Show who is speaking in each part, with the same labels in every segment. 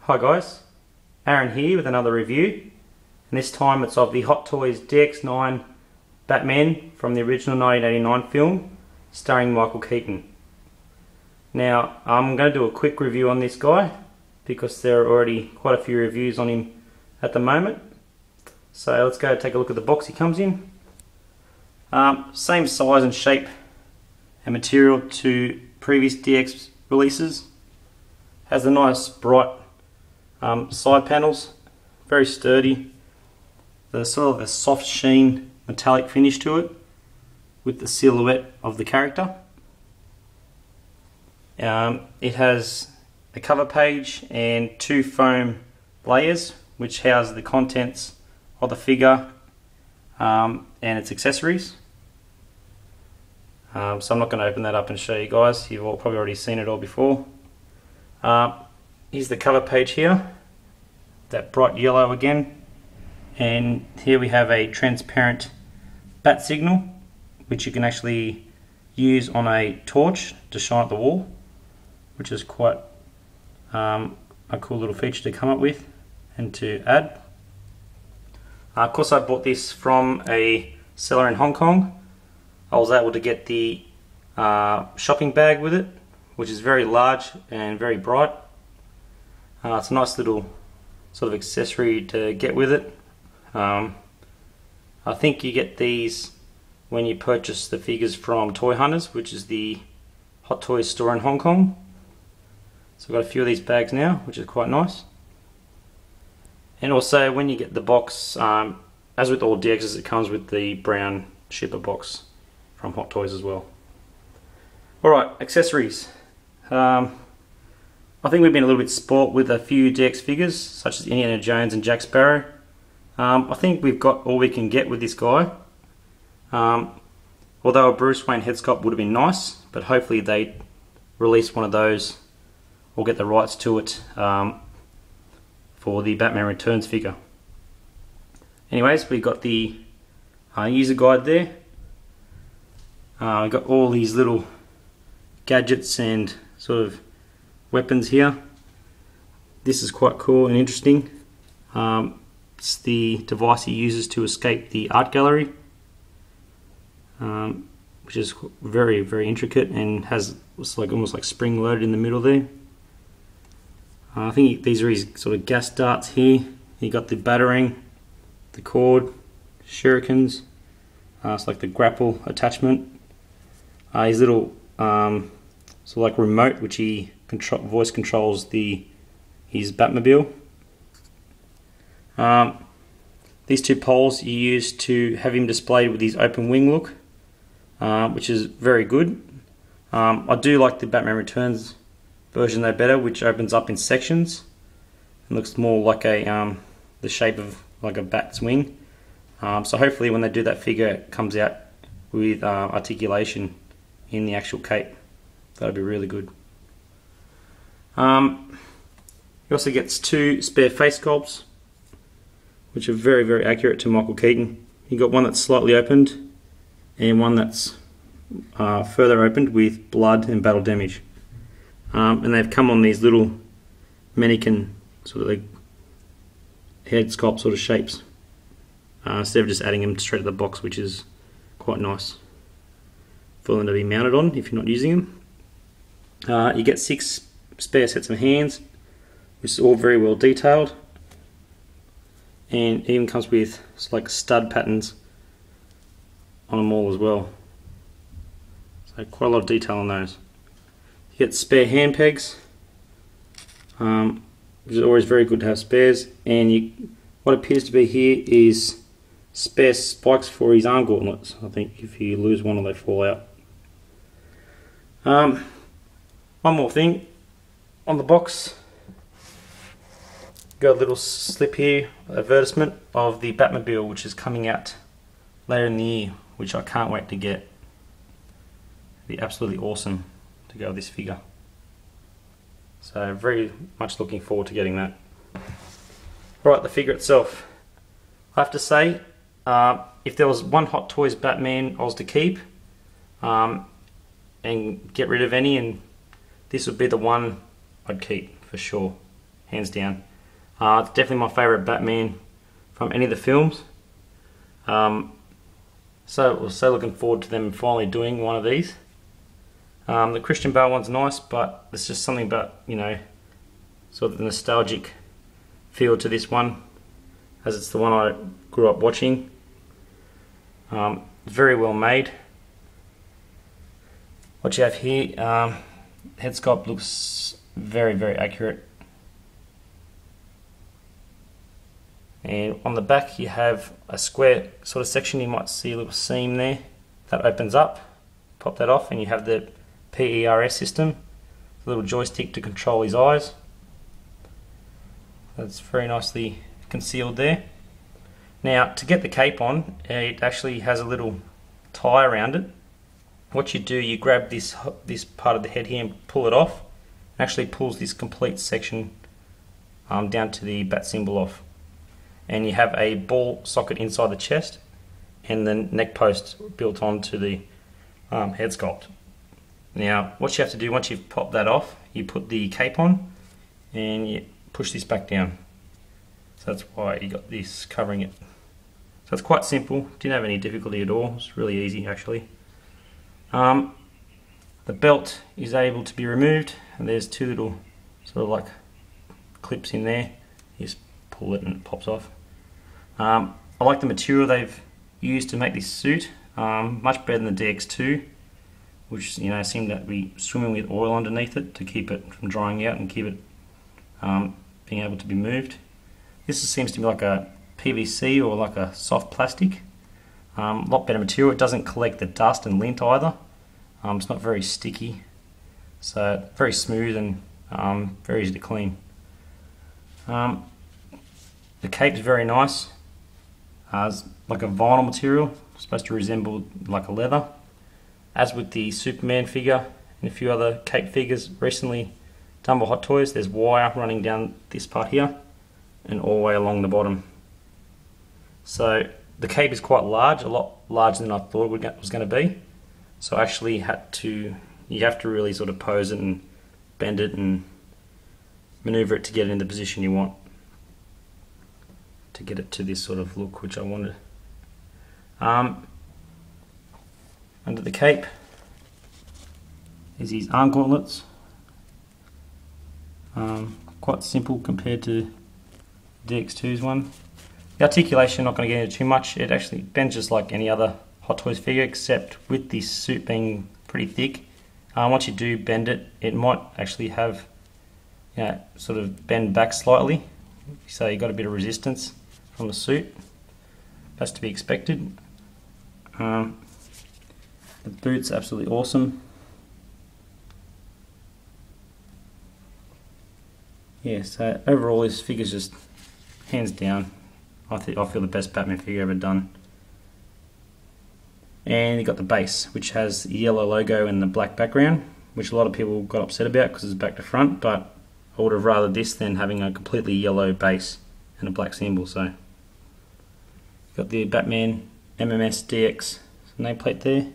Speaker 1: Hi guys, Aaron here with another review, and this time it's of the Hot Toys DX9 Batman from the original 1989 film starring Michael Keaton. Now I'm going to do a quick review on this guy because there are already quite a few reviews on him at the moment. So let's go take a look at the box he comes in. Same size and shape and material to previous DX releases. Has a nice bright side panels, very sturdy. There's sort of a soft sheen metallic finish to it with the silhouette of the character. It has a cover page and two foam layers which house the contents of the figure and its accessories. So I'm not going to open that up and show you guys, you've all probably already seen it all before. Here's the cover page here, that bright yellow again, and here we have a transparent bat signal which you can actually use on a torch to shine at the wall, which is quite a cool little feature to come up with and to add. Of course I bought this from a seller in Hong Kong. I was able to get the shopping bag with it, which is very large and very bright. It's a nice little sort of accessory to get with it. I think you get these when you purchase the figures from Toy Hunters, which is the Hot Toys store in Hong Kong. So I've got a few of these bags now, which is quite nice. And also when you get the box, as with all DXs, it comes with the brown shipper box from Hot Toys as well. Alright, accessories. I think we've been a little bit spoilt with a few DX figures, such as Indiana Jones and Jack Sparrow. I think we've got all we can get with this guy. Although a Bruce Wayne head sculpt would have been nice, but hopefully they release one of those or get the rights to it for the Batman Returns figure. Anyways, we've got the user guide there. We've got all these little gadgets and sort of weapons here. This is quite cool and interesting. It's the device he uses to escape the art gallery, which is very, very intricate and has almost like spring loaded in the middle there. I think these are his sort of gas darts here. You got the batarang, the cord, shurikens. It's like the grapple attachment. His little sort of like remote, which he voice controls his Batmobile. These two poles you use to have him displayed with his open wing look, which is very good. I do like the Batman Returns version though better, which opens up in sections and looks more like a the shape of like a bat's wing. So hopefully when they do that figure, it comes out with articulation in the actual cape. That'll be really good. He also gets two spare face sculpts, which are very, very accurate to Michael Keaton. You got one that's slightly opened and one that's further opened with blood and battle damage. And they've come on these little mannequin sort of like head sculpt sort of shapes, instead of just adding them straight to the box, which is quite nice for them to be mounted on if you're not using them. You get 6 spare sets of hands, which is all very well detailed, and it even comes with like stud patterns on them all as well. So quite a lot of detail on those. You get spare hand pegs, which is always very good to have spares, and what appears to be here is spare spikes for his arm gauntlets. I think if you lose one or they fall out. One more thing on the box, got a little slip here, advertisement of the Batmobile, which is coming out later in the year, which I can't wait to get. It'd be absolutely awesome to go with this figure. So very much looking forward to getting that. Right, the figure itself. I have to say, if there was one Hot Toys Batman I was to keep and get rid of any, and this would be the one I'd keep for sure. hands down. It's definitely my favourite Batman from any of the films. So we're so looking forward to them finally doing one of these. The Christian Bale one's nice, but there's just something about, you know, sort of the nostalgic feel to this one, as it's the one I grew up watching. Very well made. What you have here, head sculpt looks very, very accurate. And on the back you have a square sort of section. You might see a little seam there that opens up. Pop that off and you have the PERS system, a little joystick to control his eyes. That's very nicely concealed there. Now to get the cape on, it actually has a little tie around it. What you do, you grab this part of the head here and pull it off. It actually pulls this complete section down to the bat symbol off. And you have a ball socket inside the chest and the neck post built onto the head sculpt. Now what you have to do once you've popped that off, you put the cape on and you push this back down. So that's why you got this covering it. So it's quite simple, didn't have any difficulty at all, it's really easy actually. The belt is able to be removed and there's two little sort of like clips in there. You just pull it and it pops off. I like the material they've used to make this suit, much better than the DX2, which, you know, seemed to be swimming with oil underneath it to keep it from drying out and keep it being able to be moved. This seems to be like a PVC or like a soft plastic. A lot better material. It doesn't collect the dust and lint either. It's not very sticky, so very smooth and very easy to clean. The cape's very nice. It's like a vinyl material, supposed to resemble like a leather. As with the Superman figure and a few other cape figures recently done by Hot Toys, there's wire running down this part here and all the way along the bottom. So the cape is quite large, a lot larger than I thought it was going to be. So I actually you have to really sort of pose it and bend it and maneuver it to get it in the position you want, to get it to this sort of look which I wanted. Under the cape is these arm gauntlets. Quite simple compared to DX2's one. The articulation, not going to get into too much. It actually bends just like any other Hot Toys figure, except with this suit being pretty thick. Once you do bend it, it might actually have, you know, sort of bend back slightly. So you got a bit of resistance from the suit. That's to be expected. The boot's absolutely awesome. Yeah, so overall this figure's just hands down, I feel the best Batman figure ever done. And you got the base, which has the yellow logo and the black background, which a lot of people got upset about because it's back to front, but I would have rather this than having a completely yellow base and a black symbol. So you got the Batman MMS DX nameplate there,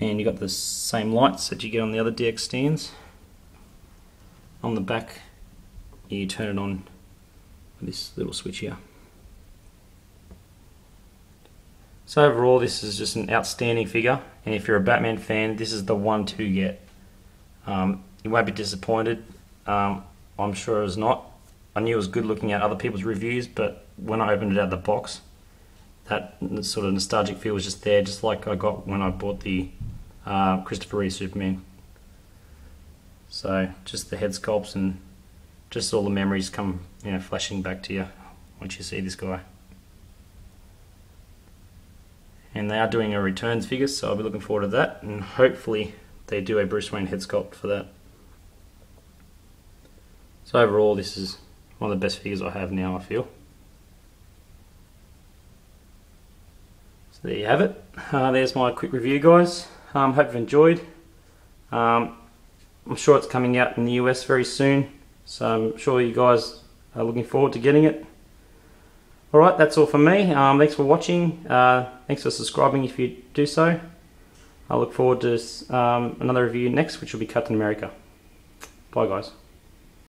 Speaker 1: and you got the same lights that you get on the other DX stands. On the back you turn it on with this little switch here. So overall this is just an outstanding figure, and if you're a Batman fan, this is the one to get. You won't be disappointed. I'm sure it was not. I knew it was good looking at other people's reviews, but when I opened it out of the box, that sort of nostalgic feel was just there, just like I got when I bought the Christopher Reeve Superman. So just the head sculpts and just all the memories come, you know, flashing back to you once you see this guy. And they are doing a returns figure, so I'll be looking forward to that, and hopefully they do a Bruce Wayne head sculpt for that. So overall this is one of the best figures I have now, I feel. So there you have it. There's my quick review, guys. Hope you've enjoyed. I'm sure it's coming out in the US very soon, so I'm sure you guys are looking forward to getting it. Alright, that's all from me. Thanks for watching. Thanks for subscribing if you do so. I look forward to another review next, which will be Captain America. Bye guys.